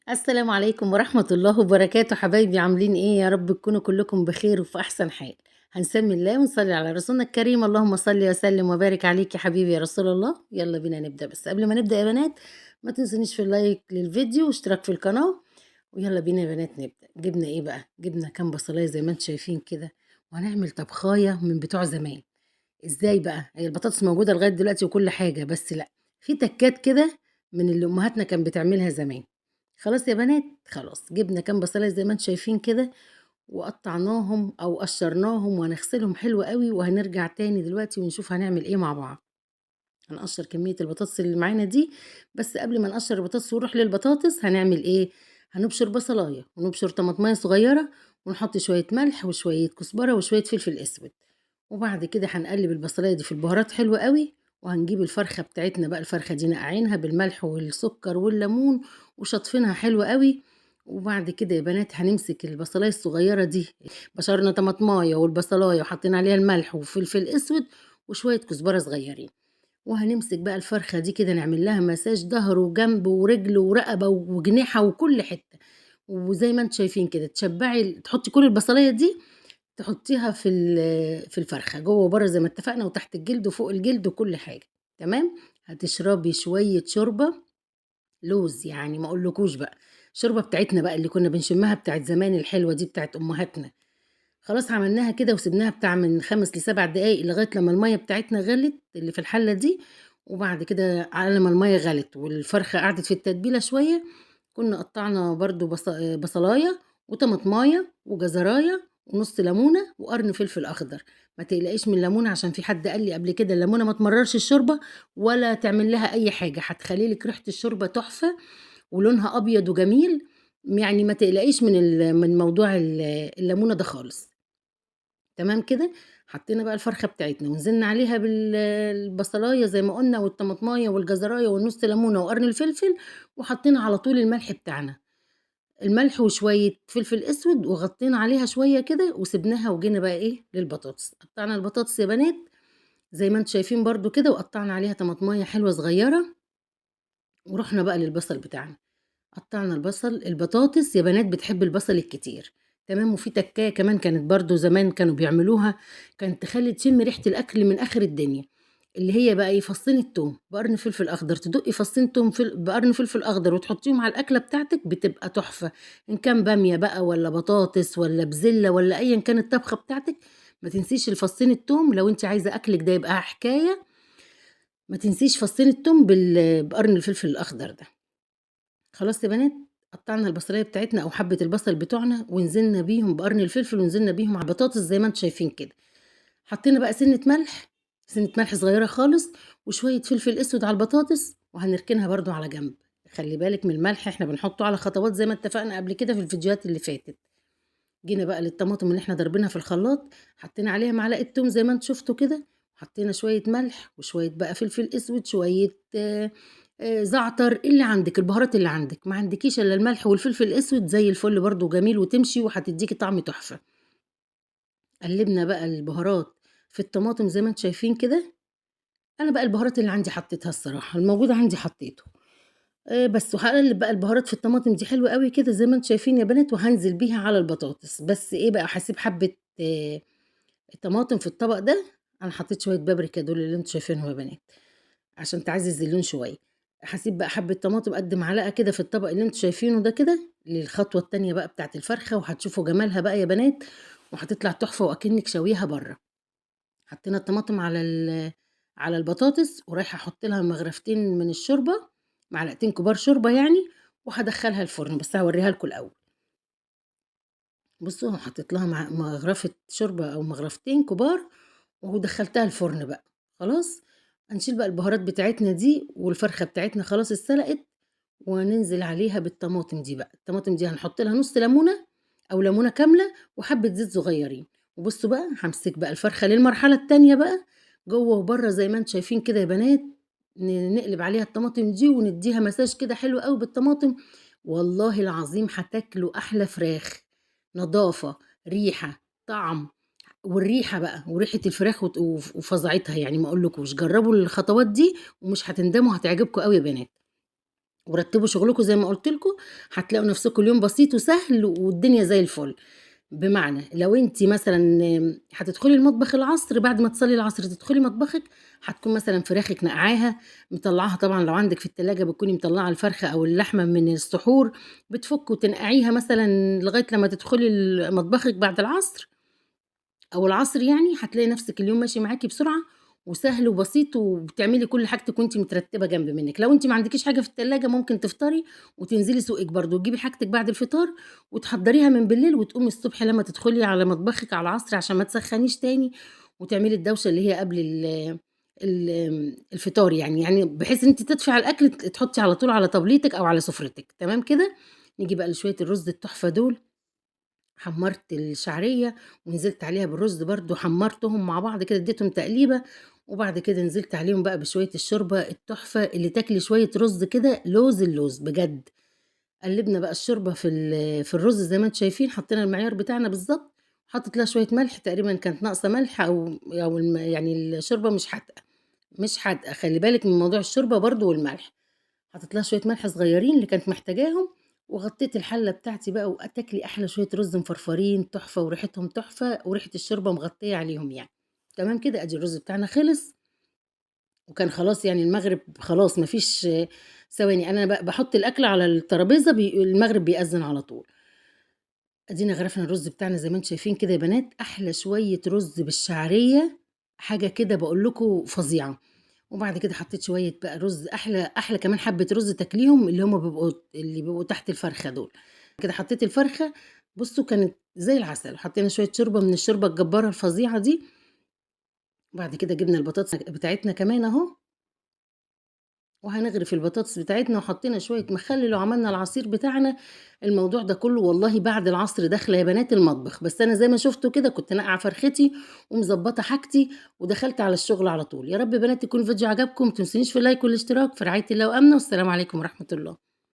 السلام عليكم ورحمة الله وبركاته حبايبي عاملين ايه؟ يا رب تكونوا كلكم بخير وفي احسن حال. هنسمي الله ونصلي على رسولنا الكريم. اللهم صل وسلم وبارك عليك يا حبيبي يا رسول الله. يلا بينا نبدأ، بس قبل ما نبدأ يا بنات ما تنسونيش في اللايك للفيديو واشتراك في القناة. ويلا بينا يا بنات نبدأ. جبنا ايه بقى؟ جبنا كام بصلاية زي ما انتم شايفين كده، وهنعمل طبخاية من بتوع زمان. ازاي بقى؟ هي البطاطس موجودة لغاية دلوقتي وكل حاجة، بس لا، في تكات كده من اللي امهاتنا كان بتعملها زمان. خلاص يا بنات، خلاص جبنا كام بصلاية زي ما انتم شايفين كده، وقطعناهم او قشرناهم وهنغسلهم حلو قوي، وهنرجع تاني دلوقتي ونشوف هنعمل ايه مع بعض. هنقشر كمية البطاطس اللي معانا دي. بس قبل ما نقشر البطاطس ونروح للبطاطس هنعمل ايه؟ هنبشر بصلاية ونبشر طماطمية صغيرة، ونحط شوية ملح وشوية كزبرة وشوية فلفل اسود. وبعد كده هنقلب البصلاية دي في البهارات حلوة قوي. وهنجيب الفرخة بتاعتنا بقى، الفرخة دي نقعينها بالملح والسكر والليمون وشطفينها حلوة قوي. وبعد كده يا بنات هنمسك البصلاية الصغيرة دي، بشرنا طماطماية والبصلاية وحطينا عليها الملح وفلفل اسود وشوية كزبرة صغيرين. وهنمسك بقى الفرخة دي كده نعمل لها مساج ظهر وجنب ورجل ورقبة وجناحة وكل حتة. وزي ما انتم شايفين كده تشبعي، تحطي كل البصلاية دي تحطيها في الفرخة جوه وبره زي ما اتفقنا، وتحت الجلد وفوق الجلد وكل حاجة. تمام. هتشربي شوية شوربة لوز، يعني ما اقولكوش بقى، شوربة بتاعتنا بقى اللي كنا بنشمها بتاعت زمان الحلوة دي بتاعت امهاتنا. خلاص عملناها كده وسبناها بتاع من 5 ل7 دقايق لغاية لما المية بتاعتنا غلت اللي في الحلة دي. وبعد كده على ما المية غلت والفرخة قعدت في التتبيلة شوية، كنا قطعنا برضو بصلاية وطماطماية وجزراية ونص ليمونة وقرن فلفل أخضر. ما تقلقيش من الليمونة، عشان في حد قال لي قبل كده الليمونة ما تمررش الشوربة ولا تعمل لها أي حاجة، هتخلي لك ريحة الشوربة تحفة ولونها أبيض وجميل. يعني ما تقلقيش من موضوع الليمونة ده خالص. تمام كده. حطينا بقى الفرخة بتاعتنا ونزلنا عليها بالبصلاية زي ما قلنا والطماطماية والجزراية والنص ليمونة وقرن الفلفل. وحطينا على طول الملح بتاعنا، الملح وشوية فلفل اسود، وغطينا عليها شوية كده وسبناها. وجينا بقى ايه للبطاطس، قطعنا البطاطس يا بنات زي ما انتم شايفين برضو كده، وقطعنا عليها طماطماية حلوة صغيرة. ورحنا بقى للبصل بتاعنا، قطعنا البطاطس يا بنات بتحب البصل الكتير. تمام. وفي تكايه كمان كانت برضو زمان كانوا بيعملوها، كانت تخلي تشم ريحه الاكل من اخر الدنيا. اللي هي بقى ايه؟ فصين التوم بقرن فلفل اخضر، تدقي فصين توم بقرن فلفل اخضر وتحطيهم على الاكله بتاعتك، بتبقى تحفه. ان كان باميه بقى ولا بطاطس ولا بزله ولا ايا كان الطبخه بتاعتك، ما تنسيش الفصين التوم. لو انت عايزه اكلك ده يبقى حكايه، ما تنسيش فصين التوم بقرن الفلفل الاخضر ده. خلاص يا بنات، قطعنا البصلايه بتاعتنا او حبه البصل بتوعنا ونزلنا بيهم بقرن الفلفل، ونزلنا بيهم على البطاطس زي ما انتم شايفين كده. حطينا بقى سنه ملح، سنه ملح صغيره خالص، وشويه فلفل اسود على البطاطس، وهنركنها برضو على جنب. خلي بالك من الملح، احنا بنحطه على خطوات زي ما اتفقنا قبل كده في الفيديوهات اللي فاتت. جينا بقى للطماطم اللي احنا ضربينها في الخلاط، حطينا عليها معلقه توم زي ما انتم شفتوا كده، حطينا شويه ملح وشويه بقى فلفل اسود، شويه زعتر، اللي عندك البهارات اللي عندك. ما عندكيش الا الملح والفلفل الاسود زي الفل برضو جميل وتمشي وهتديكي طعم تحفه. قلبنا بقى البهارات في الطماطم زي ما انتم شايفين كده. انا بقى البهارات اللي عندي حطيتها، الصراحه الموجود عندي حطيته. بس وهقلب بقى البهارات في الطماطم دي حلوة قوي كده زي ما انتم شايفين يا بنات، وهنزل بيها على البطاطس. بس ايه بقى، هسيب حبة الطماطم في الطبق ده. انا حطيت شوية بابريكا دول اللي انتم شايفينهم يا بنات عشان تعزز اللون شوية. هسيب بقى حبة طماطم قد معلقة كده في الطبق اللي انتم شايفينه ده كده للخطوة التانية بقى بتاعت الفرخة، وهتشوفوا جمالها بقى يا بنات، وهتطلع تحفة واكنك شويها بره. حطينا الطماطم على البطاطس، ورايحة احط لها مغرفتين من الشوربة، معلقتين كبار شوربة يعني، وهدخلها الفرن. بس هوريها لكم الاول. بصوا حطيت لها مغرفة شوربة او مغرفتين كبار، ودخلتها الفرن بقى. خلاص. هنشيل بقى البهارات بتاعتنا دي، والفرخة بتاعتنا خلاص اتسلقت، وننزل عليها بالطماطم دي بقى. الطماطم دي هنحط لها نص ليمونة او ليمونة كاملة وحبة زيت صغيرين. وبصوا بقى همسك بقى الفرخة للمرحلة التانية بقى، جوه وبره زي ما انتم شايفين كده يا بنات. نقلب عليها الطماطم دي ونديها مساج كده حلو قوي بالطماطم. والله العظيم هتاكلوا احلى فراخ، نظافة، ريحة، طعم. والريحة بقى وريحة الفراخ وفظاعتها، يعني ما اقولكوش، جربوا الخطوات دي ومش هتندموا، هتعجبكم قوي يا بنات. ورتّبوا شغلكم زي ما قُلت لكم، هتلاقوا نفسكم اليوم بسيط وسهل والدنيا زي الفل. بمعنى لو أنتِ مثلًا هتدخلي المطبخ العصر، بعد ما تصلّي العصر تدخلي مطبخِك، هتكون مثلًا فراخِك ناقعاها، مطلّعاها طبعًا لو عندِك في التلاجة بتكوني مطلّعة الفرخة أو اللحمة من السحور، بتفُكّي وتنقعيها مثلًا لغاية لمّا تدخلي مطبخِك بعد العصر أو العصر يعني، هتلاقي نفسِك اليوم ماشي معاكِ بسرعة وسهل وبسيط وبتعملي كل حاجتِك وأنتِ مترتبة جنب منِّك. لو أنتِ ما عندكيش حاجة في التلاجة ممكن تفطري وتنزلي سوقِك برضه وتجيبي حاجتِك بعد الفطار وتحضّريها من بالليل وتقومي الصبح لمّا تدخلي على مطبخِك على العصر عشان ما تسخّنيش تاني وتعملي الدوشة اللي هي قبل الفطار يعني بحيث إن أنتِ تطفي على الأكل تحطّي على طول على طبليتِك أو على سفرتِك، تمام كده؟ نيجي بقى لشوية الرز التحفة دول. حمّرت الشعرية ونزلت عليها بالرز برضه، حمّرتهم مع بعض كده اديتهم تقليبة، وبعد كده نزلت عليهم بقى بشوية الشوربة التحفة اللي تاكلي شوية رز كده لوز اللوز بجد. قلّبنا بقى الشوربة في الرز زي ما أنتم شايفين، حطينا المعيار بتاعنا بالضبط، حطيت لها شوية ملح تقريبًا كانت ناقصة ملح أو يعني الشوربة مش حادقة، مش حادقة، خلّي بالِك من موضوع الشوربة برضه والملح. حطيت لها شوية ملح صغيّرين اللي كانت محتاجاهم، وغطّيت الحلة بتاعتي بقى تاكلي أحلى شوية رز مفرفرين تحفة وريحتهم تحفة، وريحة الشوربة مغطية عليهم يعني. تمام كده، أدي الرز بتاعنا خلص، وكان خلاص يعني المغرب خلاص ما فيش ثواني، أنا باحط الأكل على الترابيزة المغرب بيأذن على طول. أدينا غرفنا الرز بتاعنا زي ما أنتم شايفين كده يا بنات، أحلى شوية رز بالشعرية، حاجة كده باقول لكم فظيعة. وبعد كده حطيت شوية بقى رز أحلى كمان حبّة رز تاكليهم اللي بيبقوا تحت الفرخة دول. كده حطيت الفرخة، بُصّوا كانت زي العسل، حطينا شوية شوربة من الشوربة الجبارة الفظيعة دي، وبعد كده جبنا البطاطس بتاعتنا كمان أهو، وهنغرف البطاطس بتاعتنا وحطينا شوية مخلل وعملنا العصير بتاعنا. الموضوع ده كله والله بعد العصر داخلة يا بنات المطبخ، بس أنا زي ما شفتوا كده كنت ناقعة فرختي ومضبّطة حاجتي ودخلت على الشغل على طول. يا رب يا بنات يكون الفيديو عجبكم، ما تنسونيش في اللايك والاشتراك، في رعاية الله وأمنه، والسلام عليكم ورحمة الله.